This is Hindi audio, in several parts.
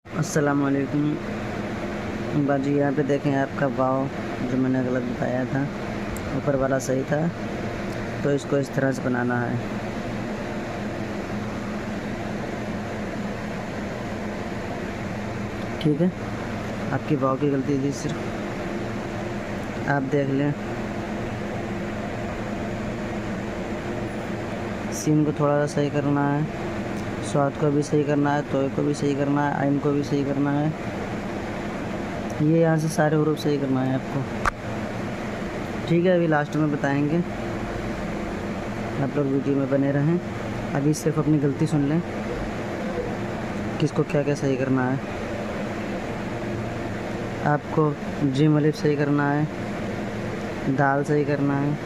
अस्सलाम वालेकुम बाजी। यहाँ पे देखें आपका वाव जो मैंने गलत बताया था, ऊपर वाला सही था, तो इसको इस तरह से बनाना है। ठीक है, आपकी वाव की गलती थी सिर्फ, आप देख लें। सीन को थोड़ा सा सही करना है, स्वाद को भी सही करना है, तोय को भी सही करना है, आइन को भी सही करना है। ये यहाँ से सारे हरूफ सही करना है आपको। ठीक है, अभी लास्ट में बताएंगे, आप लोग वीडियो में बने रहें। अभी सिर्फ अपनी गलती सुन लें, किसको क्या क्या सही करना है। आपको जिम अलिफ सही करना है, दाल सही करना है,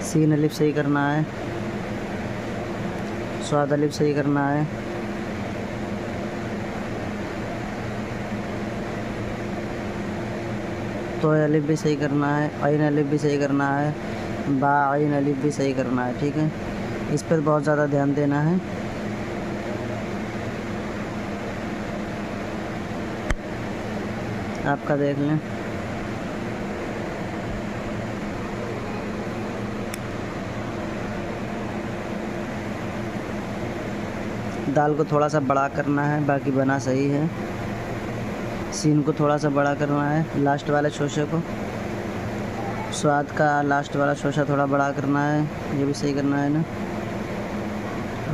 सीन अलिफ सही करना है, स्वाद अलिफ सही करना है, तोय अलिफ भी सही करना है, आइन अलिफ भी सही करना है, बा आइन अलिफ भी सही करना है। ठीक है, इस पर बहुत ज़्यादा ध्यान देना है। आपका देख लें। दाल को थोड़ा सा बड़ा करना है, बाकी बना सही है। सीन को थोड़ा सा बड़ा करना है, लास्ट वाले शोशे को। स्वाद का लास्ट वाला शोशा थोड़ा बड़ा करना है, ये भी सही करना है ना।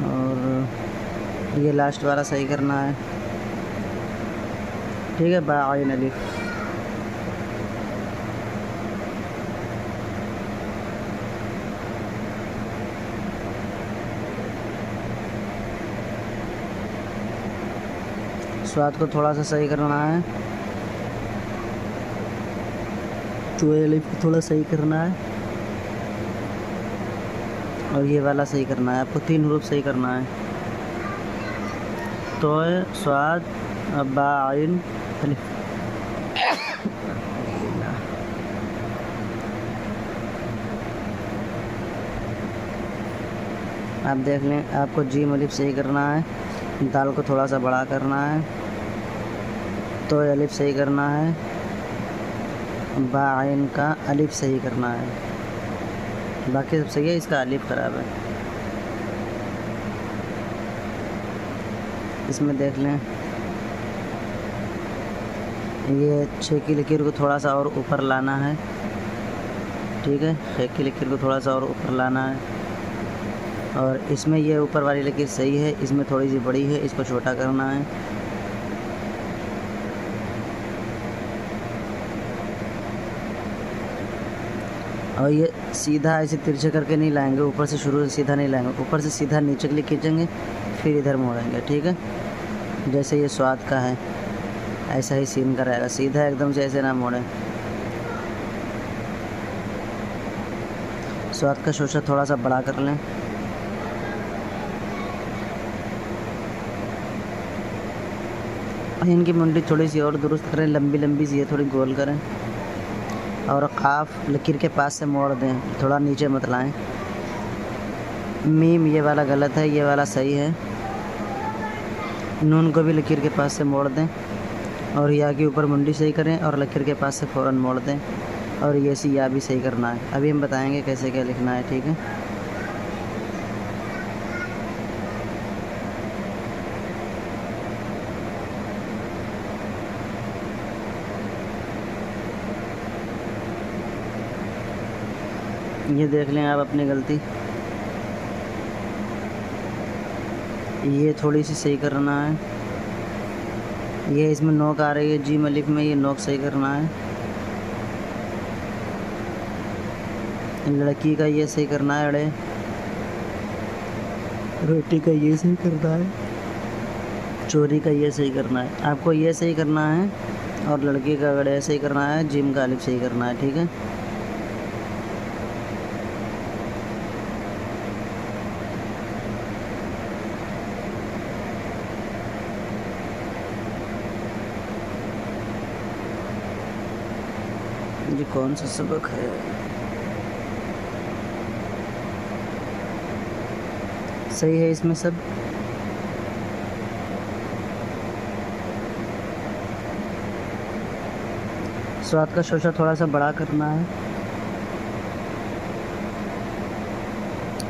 और ये लास्ट वाला सही करना है। ठीक है, बा आइन अलिफ। स्वाद को थोड़ा सा सही करना है, तोय अलिफ को थोड़ा सही करना है, और ये वाला सही करना है। आपको 3 हरूफ सही करना है, तोय, स्वाद, बा आइन अलिफ। आप देख लें, आपको जीम अलिफ सही करना है, दाल को थोड़ा सा बड़ा करना है, तोय अलिफ सही करना है, बा आइन का अलिफ सही करना है। बाकी सब सही है, इसका अलिफ ख़राब है। इसमें देख लें, ये 6 की लकीर को थोड़ा सा और ऊपर लाना है। ठीक है, 6 की लकीर को थोड़ा सा और ऊपर लाना है, और इसमें ये ऊपर वाली लकीर सही है, इसमें थोड़ी सी बड़ी है, इसको छोटा करना है। और ये सीधा ऐसे तिरछे करके नहीं लाएंगे, ऊपर से शुरू से सीधा नहीं लाएंगे, ऊपर से सीधा नीचे के लिए खींचेंगे, फिर इधर मोड़ेंगे। ठीक है, जैसे ये स्वाद का है ऐसा ही सीन का रहेगा, सीधा एकदम से ऐसे ना मोड़ें। स्वाद का शोशा थोड़ा सा बड़ा कर लें। इनकी मुंडी थोड़ी सी और दुरुस्त करें, लंबी लंबी सी है, थोड़ी गोल करें, और काफ लकीर के पास से मोड़ दें, थोड़ा नीचे मत लाएं। मीम ये वाला गलत है, ये वाला सही है। नून को भी लकीर के पास से मोड़ दें, और या के ऊपर मुंडी सही करें, और लकीर के पास से फ़ौरन मोड़ दें, और ये सी या भी सही करना है। अभी हम बताएंगे कैसे क्या लिखना है। ठीक है, ये देख लें आप अपनी गलती, ये थोड़ी सी सही करना है। ये इसमें नोक आ रही है जीम अलिफ में, ये नोक सही करना है। लड़की का ये सही करना है, अड़े रोटी का ये सही करना है, चोरी का ये सही करना है। आपको ये सही करना है, और लड़की का अड़े सही करना है, जिम का अलिफ सही करना है। ठीक है, ये कौन सा सबक है? सही है इसमें सब। स्वाद का शोशा थोड़ा सा बड़ा करना है।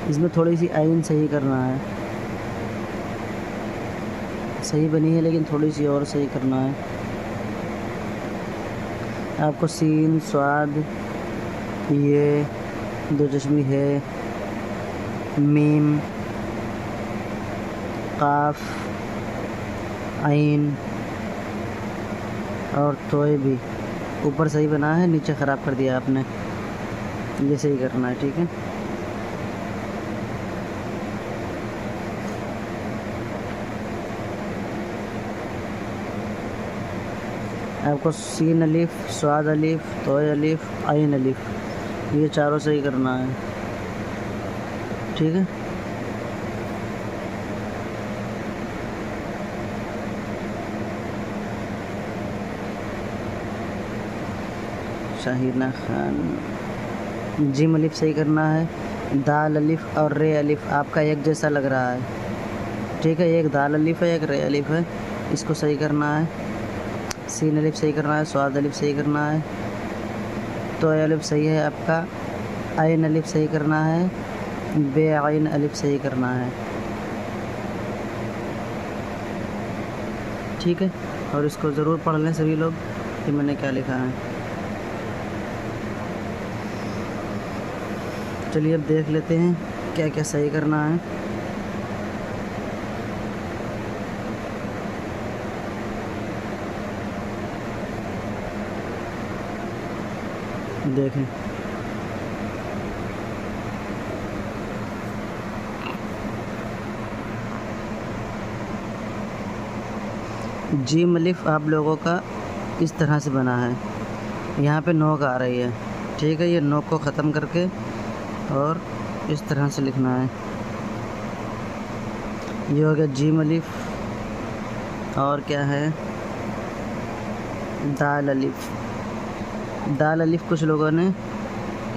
इसमें थोड़ी सी आइन सही करना है। सही बनी है लेकिन थोड़ी सी और सही करना है। आपको सीन, स्वाद, ये दो चश्मी है, मीम, काफ, आइन और तोय भी ऊपर सही बना है, नीचे ख़राब कर दिया आपने। ये सही करना है, ठीक है। आपको सीन अलिफ, स्वाद अलिफ, तोय अलिफ, आइन अलिफ, ये चारों सही करना है, ठीक है। शाहिना खान। जिम अलिफ सही करना है। दाल अलिफ और रे अलिफ आपका एक जैसा लग रहा है, ठीक है। एक दाल अलिफ है, एक रे अलिफ है, इसको सही करना है। सीन अलिफ सही करना है, स्वाद अलिफ सही करना है, तोय अलिफ सही है आपका, आइन अलिफ सही करना है, बे आइन अलिफ सही करना है, ठीक है। और इसको ज़रूर पढ़ लें सभी लोग कि मैंने क्या लिखा है। चलिए अब देख लेते हैं क्या क्या सही करना है। देखें, जीम अलिफ आप लोगों का इस तरह से बना है। यहाँ पे नोक आ रही है, ठीक है। ये नोक को ख़त्म करके और इस तरह से लिखना है। ये हो गया जीम अलिफ। और क्या है, दाल अलिफ। दाल अलिफ कुछ लोगों ने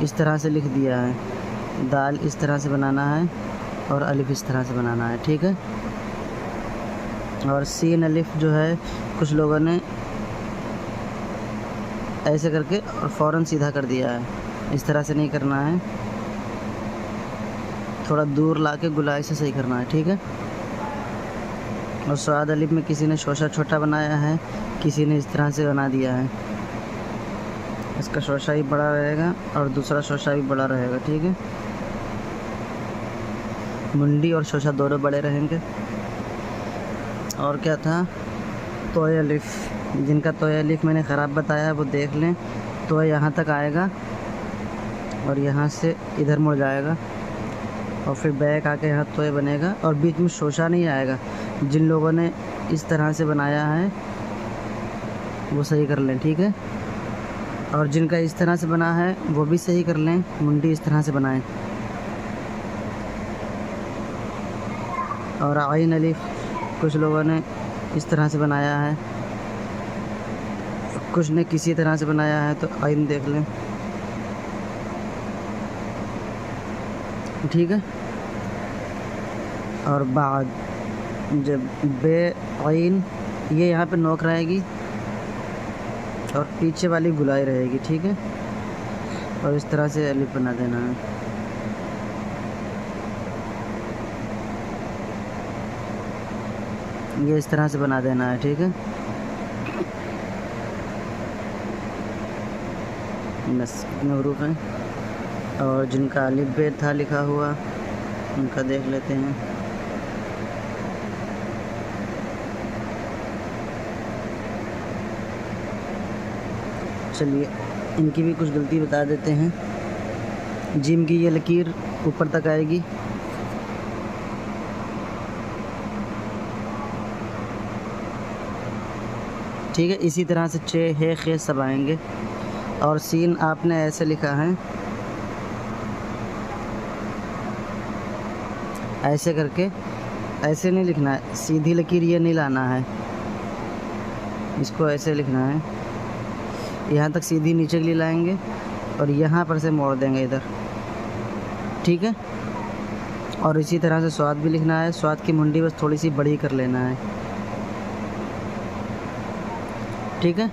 इस तरह से लिख दिया है। दाल इस तरह से बनाना है और अलिफ इस तरह से बनाना है, ठीक है। और सीन अलिफ जो है कुछ लोगों ने ऐसे करके और फ़ौरन सीधा कर दिया है। इस तरह से नहीं करना है, थोड़ा दूर लाके गुलाई से सही करना है, ठीक है। और स्वाद अलिफ में किसी ने शोशा छोटा बनाया है, किसी ने इस तरह से बना दिया है। इसका शोशा ही बड़ा रहेगा और दूसरा शोशा भी बड़ा रहेगा, ठीक है। मुंडी और शोशा दोनों बड़े रहेंगे। और क्या था, तोय अलिफ। जिनका तोय अलिफ मैंने ख़राब बताया है वो देख लें। तो यहाँ तक आएगा और यहाँ से इधर मुड़ जाएगा और फिर बैक आके यहाँ तोय बनेगा और बीच में शोशा नहीं आएगा। जिन लोगों ने इस तरह से बनाया है वो सही कर लें, ठीक है। और जिनका इस तरह से बना है वो भी सही कर लें, मुंडी इस तरह से बनाएं। और आइन अलिफ कुछ लोगों ने इस तरह से बनाया है, कुछ ने किसी तरह से बनाया है, तो आइन देख लें, ठीक है। और बाद जब बे आइन, ये यहाँ पे नोक रहेगी और पीछे वाली गुलाई रहेगी, ठीक है। और इस तरह से अलिफ बना देना है। ये इस तरह से बना देना है, ठीक है। बस इतने हरूफ हैं। और जिनका अलिफ बे था लिखा हुआ उनका देख लेते हैं। चलिए इनकी भी कुछ गलती बता देते हैं। जिम की ये लकीर ऊपर तक आएगी, ठीक है। इसी तरह से चे है खे सब आएंगे। और सीन आपने ऐसे लिखा है, ऐसे करके, ऐसे नहीं लिखना है, सीधी लकीर ये नहीं लाना है, इसको ऐसे लिखना है। यहाँ तक सीधी नीचे के लिए लाएंगे और यहाँ पर से मोड़ देंगे इधर, ठीक है। और इसी तरह से स्वाद भी लिखना है। स्वाद की मुंडी बस थोड़ी सी बड़ी कर लेना है, ठीक है।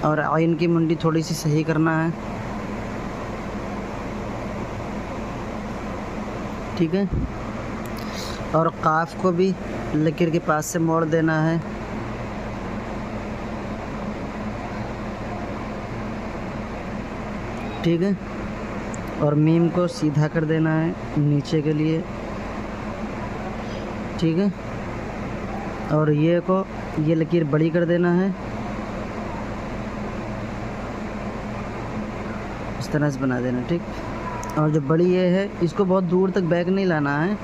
और आइन की मुंडी थोड़ी सी सही करना है, ठीक है। और काफ को भी लकीर के पास से मोड़ देना है, ठीक है। और मीम को सीधा कर देना है नीचे के लिए, ठीक है। और ये लकीर बड़ी कर देना है, इस तरह से बना देना, ठीक। और जो बड़ी ये है इसको बहुत दूर तक बैक नहीं लाना है,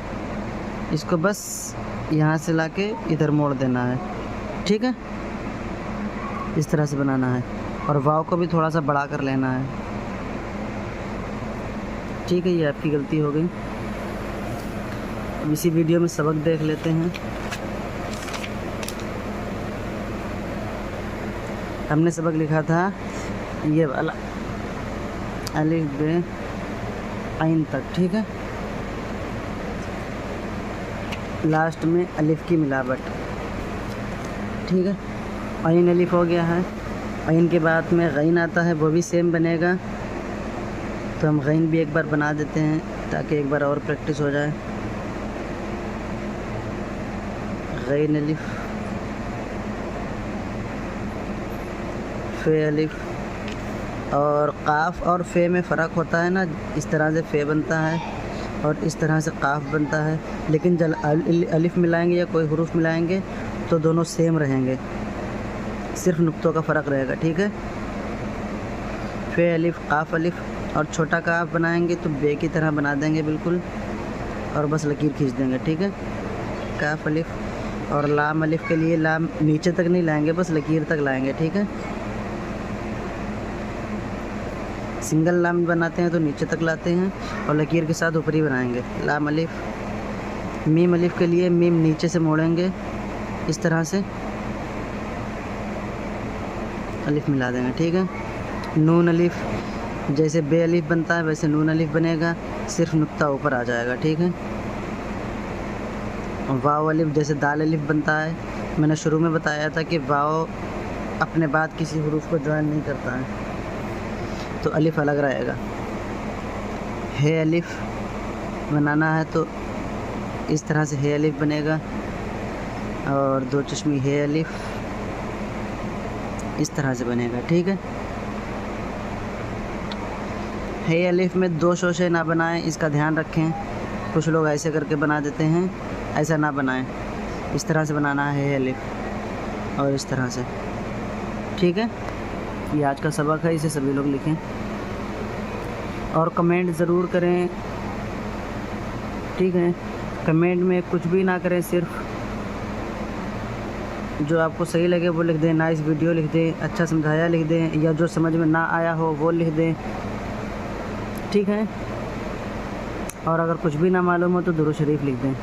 इसको बस यहाँ से लाके इधर मोड़ देना है, ठीक है। इस तरह से बनाना है। और वाव को भी थोड़ा सा बड़ा कर लेना है, ठीक है। ये आपकी गलती हो गई। अब इसी वीडियो में सबक देख लेते हैं। हमने सबक लिखा था ये वाला अलिफ बे आइन तक, ठीक है। लास्ट में अलिफ की मिलावट, ठीक है। आइन अलिफ हो गया है। आइन के बाद में गैन आता है, वो भी सेम बनेगा। तो हम गैन भी एक बार बना देते हैं ताकि एक बार और प्रैक्टिस हो जाए। गैन अलिफ, फे अलिफ। और काफ और फे में फ़र्क होता है ना, इस तरह से फे बनता है और इस तरह से काफ बनता है। लेकिन जब अलिफ मिलाएंगे या कोई हुरूफ मिलाएंगे तो दोनों सेम रहेंगे, सिर्फ नुक्तों का फ़र्क रहेगा, ठीक है। फे अलिफ, काफ अलिफ। और छोटा काफ बनाएंगे तो बे की तरह बना देंगे बिल्कुल, और बस लकीर खींच देंगे, ठीक है। काफ अलिफ। और लाम अलिफ के लिए लाम नीचे तक नहीं लाएंगे, बस लकीर तक लाएंगे, ठीक है। सिंगल लाम बनाते हैं तो नीचे तक लाते हैं और लकीर के साथ ऊपरी बनाएंगे। लाम अलिफ। मीम अलिफ के लिए मीम नीचे से मोड़ेंगे इस तरह से, अलिफ मिला देंगे, ठीक है। नून अलिफ, जैसे बे अलिफ बनता है वैसे नून अलिफ बनेगा, सिर्फ नुक्ता ऊपर आ जाएगा, ठीक है। वाव अलिफ, जैसे दाल अलिफ बनता है, मैंने शुरू में बताया था कि वाव अपने बाद किसी हुरूफ को ज्वाइन नहीं करता है, तो अलिफ अलग रहेगा। हे अलिफ बनाना है तो इस तरह से हे अलिफ बनेगा, और दो चश्मी हे अलिफ इस तरह से बनेगा, ठीक है। हे अलिफ में दो शोशे ना बनाएं, इसका ध्यान रखें। कुछ लोग ऐसे करके बना देते हैं, ऐसा ना बनाएं। इस तरह से बनाना है हे अलिफ, और इस तरह से, ठीक है। ये आज का सबक है, इसे सभी लोग लिखें और कमेंट ज़रूर करें, ठीक है। कमेंट में कुछ भी ना करें, सिर्फ जो आपको सही लगे वो लिख दें। नाइस वीडियो लिख दें, अच्छा समझाया लिख दें, या जो समझ में ना आया हो वो लिख दें, ठीक है। और अगर कुछ भी ना मालूम हो तो दुरूद शरीफ लिख दें।